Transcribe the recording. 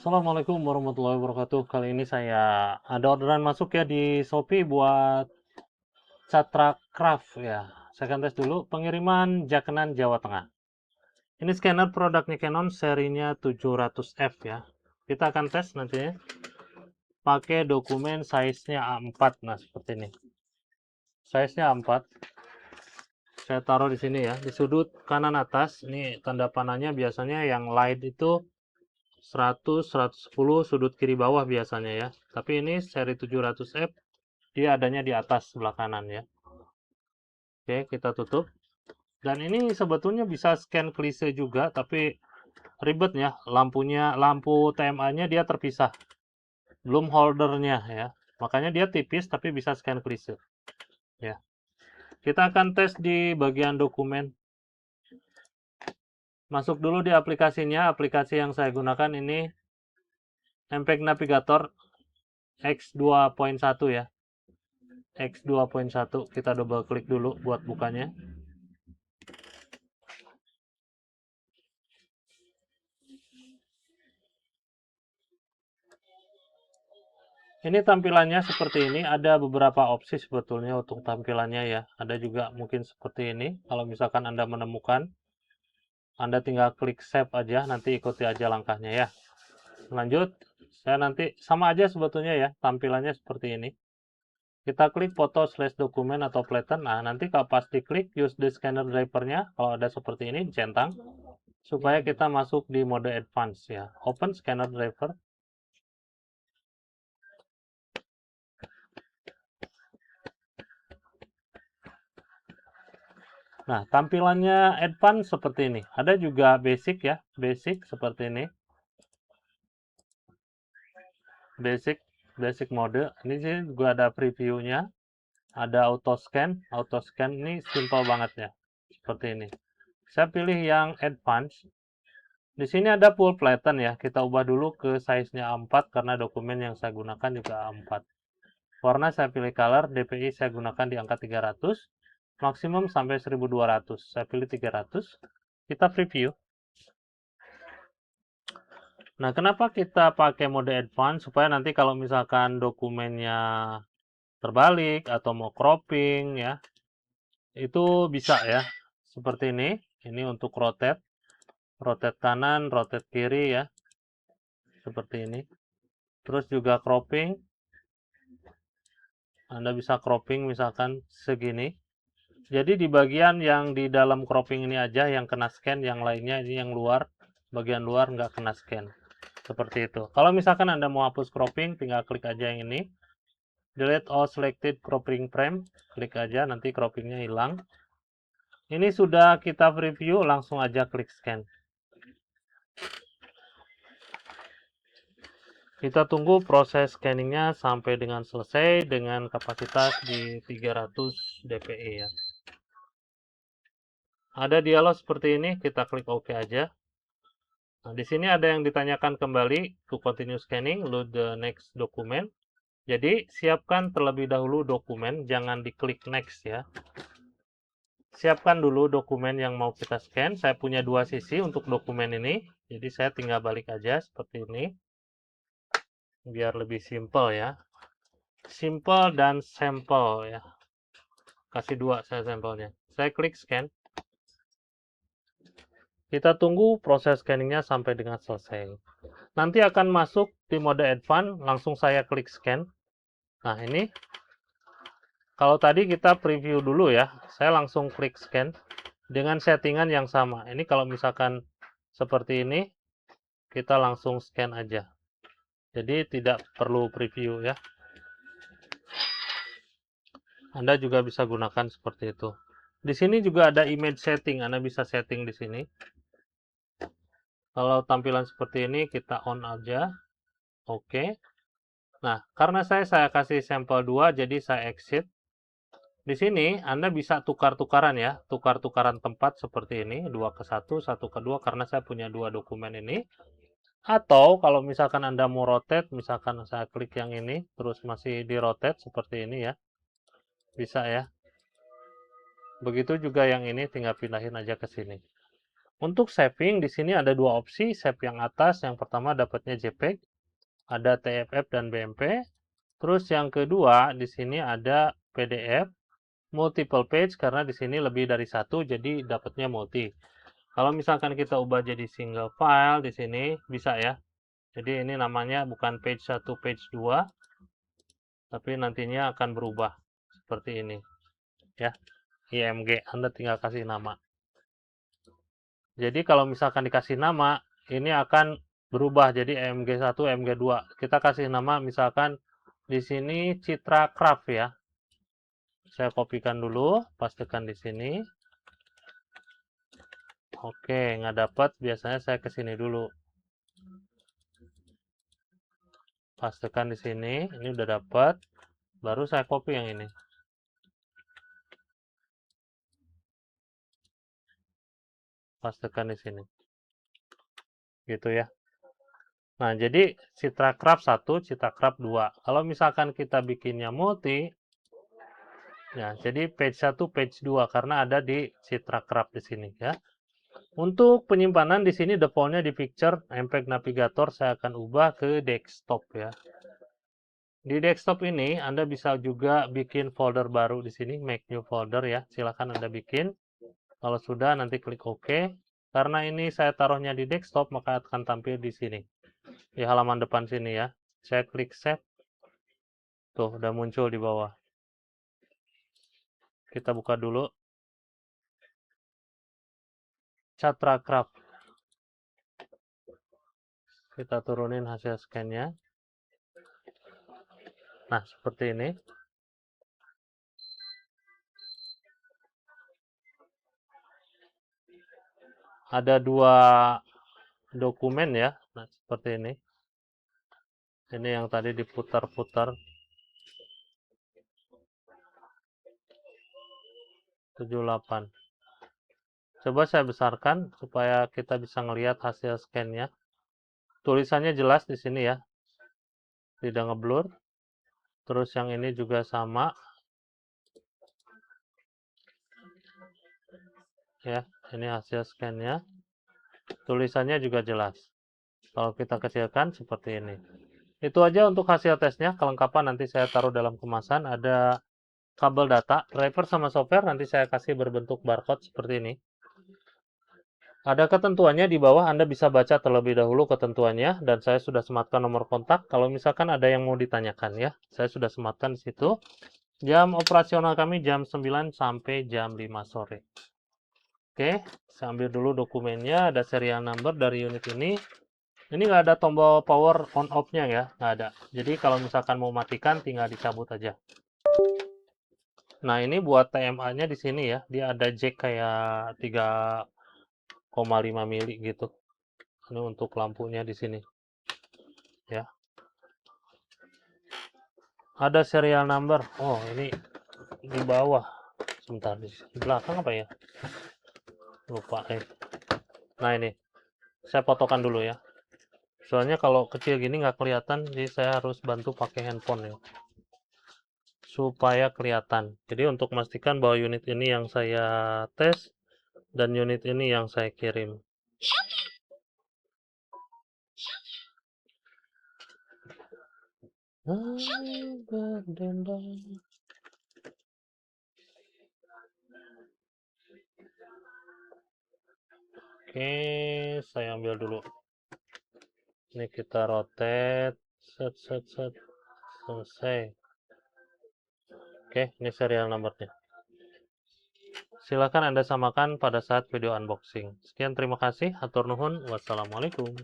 Assalamualaikum warahmatullahi wabarakatuh. Kali ini saya ada orderan masuk ya di Shopee buat Catra Craft ya. Saya akan tes dulu pengiriman Jakenan Jawa Tengah. Ini scanner produknya Canon serinya 700F ya. Kita akan tes nantinya pakai dokumen size-nya A4. Nah, seperti ini. Size-nya A4. Saya taruh di sini ya, di sudut kanan atas. Ini tanda panahnya biasanya yang light itu 100, 110 sudut kiri bawah biasanya ya. Tapi ini seri 700F dia adanya di atas sebelah kanan ya. Oke, kita tutup. Dan ini sebetulnya bisa scan klise juga, tapi ribet ya. Lampu TMA-nya dia terpisah. Belum holdernya ya. Makanya dia tipis tapi bisa scan klise. Ya. Kita akan tes di bagian dokumen. Masuk dulu di aplikasinya. Aplikasi yang saya gunakan ini MPEG Navigator X2.1 ya. X2.1 kita double klik dulu buat bukanya. Ini tampilannya seperti ini, ada beberapa opsi sebetulnya untuk tampilannya ya. Ada juga mungkin seperti ini, kalau misalkan Anda menemukan, Anda tinggal klik save aja, nanti ikuti aja langkahnya ya. Lanjut, saya nanti sama aja sebetulnya ya, tampilannya seperti ini. Kita klik foto slash dokumen atau flatten, nah nanti kalau pas diklik use the scanner drivernya, kalau ada seperti ini, centang, supaya kita masuk di mode advance ya. Open scanner driver. Nah, tampilannya advance seperti ini. Ada juga basic ya, basic seperti ini. Basic mode. Ini sih juga ada previewnya. Ada auto scan ini simple banget ya. Seperti ini. Saya pilih yang advance. Di sini ada full flatten ya. Kita ubah dulu ke size-nya A4 karena dokumen yang saya gunakan juga A4. Warna saya pilih color, DPI saya gunakan di angka 300. Maksimum sampai 1200. Saya pilih 300. Kita preview. Nah, kenapa kita pakai mode advance? Supaya nanti kalau misalkan dokumennya terbalik atau mau cropping ya, itu bisa ya. Seperti ini. Ini untuk rotate. Rotate kanan, rotate kiri ya. Seperti ini. Terus juga cropping. Anda bisa cropping misalkan segini. Jadi di bagian yang di dalam cropping ini aja yang kena scan, yang lainnya ini yang luar, bagian luar nggak kena scan. Seperti itu. Kalau misalkan Anda mau hapus cropping, tinggal klik aja yang ini. Delete all selected cropping frame. Klik aja, nanti croppingnya hilang. Ini sudah kita preview, langsung aja klik scan. Kita tunggu proses scanningnya sampai dengan selesai dengan kapasitas di 300 dpi ya. Ada dialog seperti ini, kita klik OK aja. Nah, di sini ada yang ditanyakan kembali, to continue scanning, load the next document. Jadi, siapkan terlebih dahulu dokumen, jangan diklik next ya. Siapkan dulu dokumen yang mau kita scan. Saya punya dua sisi untuk dokumen ini. Jadi, saya tinggal balik aja seperti ini. Biar lebih simple ya. Simple dan sampel ya. Kasih dua saya sampelnya. Saya klik scan. Kita tunggu proses scanningnya sampai dengan selesai. Nanti akan masuk di mode advance, langsung saya klik scan. Nah ini, kalau tadi kita preview dulu ya, saya langsung klik scan dengan settingan yang sama. Ini kalau misalkan seperti ini, kita langsung scan aja. Jadi tidak perlu preview ya. Anda juga bisa gunakan seperti itu. Di sini juga ada image setting, Anda bisa setting di sini. Kalau tampilan seperti ini kita on aja. Oke. Nah, karena saya kasih sampel 2 jadi saya exit. Di sini Anda bisa tukar-tukaran ya, tukar-tukaran tempat seperti ini, 2 ke 1, 1 ke 2 karena saya punya dua dokumen ini. Atau kalau misalkan Anda mau rotate, misalkan saya klik yang ini terus masih di rotate seperti ini ya. Bisa ya. Begitu juga yang ini tinggal pindahin aja ke sini. Untuk saving di sini ada dua opsi, save yang atas, yang pertama dapatnya JPEG, ada TFF dan BMP. Terus yang kedua di sini ada PDF, multiple page karena di sini lebih dari satu jadi dapatnya multi. Kalau misalkan kita ubah jadi single file di sini bisa ya. Jadi ini namanya bukan page 1, page 2, tapi nantinya akan berubah seperti ini ya. IMG, Anda tinggal kasih nama. Jadi kalau misalkan dikasih nama, ini akan berubah jadi IMG 1, IMG 2. Kita kasih nama misalkan di sini Citra Craft ya. Saya kopikan dulu, pastikan di sini. Oke, nggak dapat, biasanya saya ke sini dulu. Pastikan di sini, ini udah dapat. Baru saya copy yang ini. Pastikan di sini. Gitu ya. Nah, jadi Citra Craft 1, Citra Craft 2. Kalau misalkan kita bikinnya multi, ya, jadi page 1, page 2 karena ada di Citra Craft di sini ya. Untuk penyimpanan di sini defaultnya di picture, MPEG Navigator saya akan ubah ke desktop ya. Di desktop ini Anda bisa juga bikin folder baru di sini, make new folder ya. Silahkan Anda bikin. Kalau sudah nanti klik OK. Karena ini saya taruhnya di desktop maka akan tampil di sini. Di halaman depan sini ya. Saya klik save. Tuh, udah muncul di bawah. Kita buka dulu. Citra Craft. Kita turunin hasil scan-nya. Nah, seperti ini. Ada dua dokumen ya. Nah, seperti ini. Ini yang tadi diputar-putar. 78. Coba saya besarkan supaya kita bisa ngelihat hasil scan-nya. Tulisannya jelas di sini ya. Tidak ngeblur. Terus yang ini juga sama. Ya, ini hasil scan-nya. Tulisannya juga jelas. Kalau kita kecilkan seperti ini. Itu aja untuk hasil tesnya. Kelengkapan nanti saya taruh dalam kemasan. Ada kabel data, driver sama software nanti saya kasih berbentuk barcode seperti ini. Ada ketentuannya di bawah, Anda bisa baca terlebih dahulu ketentuannya, dan saya sudah sematkan nomor kontak. Kalau misalkan ada yang mau ditanyakan ya, saya sudah sematkan di situ. Jam operasional kami jam 9 sampai jam 5 sore. Oke, saya ambil dulu dokumennya, ada serial number dari unit ini. Ini nggak ada tombol power on off-nya ya, nggak ada. Jadi kalau misalkan mau matikan, tinggal dicabut aja. Nah, ini buat TMA-nya di sini ya. Dia ada jack kayak 3,5 mili gitu. Ini untuk lampunya di sini. Ya. Ada serial number. Oh, ini di bawah. Sebentar, di belakang apa ya? Lupa. Nah, ini. Saya fotokan dulu ya. Soalnya kalau kecil gini nggak kelihatan, jadi saya harus bantu pakai handphone ya. Supaya kelihatan. Jadi untuk memastikan bahwa unit ini yang saya tes dan unit ini yang saya kirim. Oke, saya ambil dulu. Ini kita rotate, set, selesai. Oke, ini serial nomornya. Silakan Anda samakan pada saat video unboxing. Sekian, terima kasih. Hatur nuhun. Wassalamualaikum.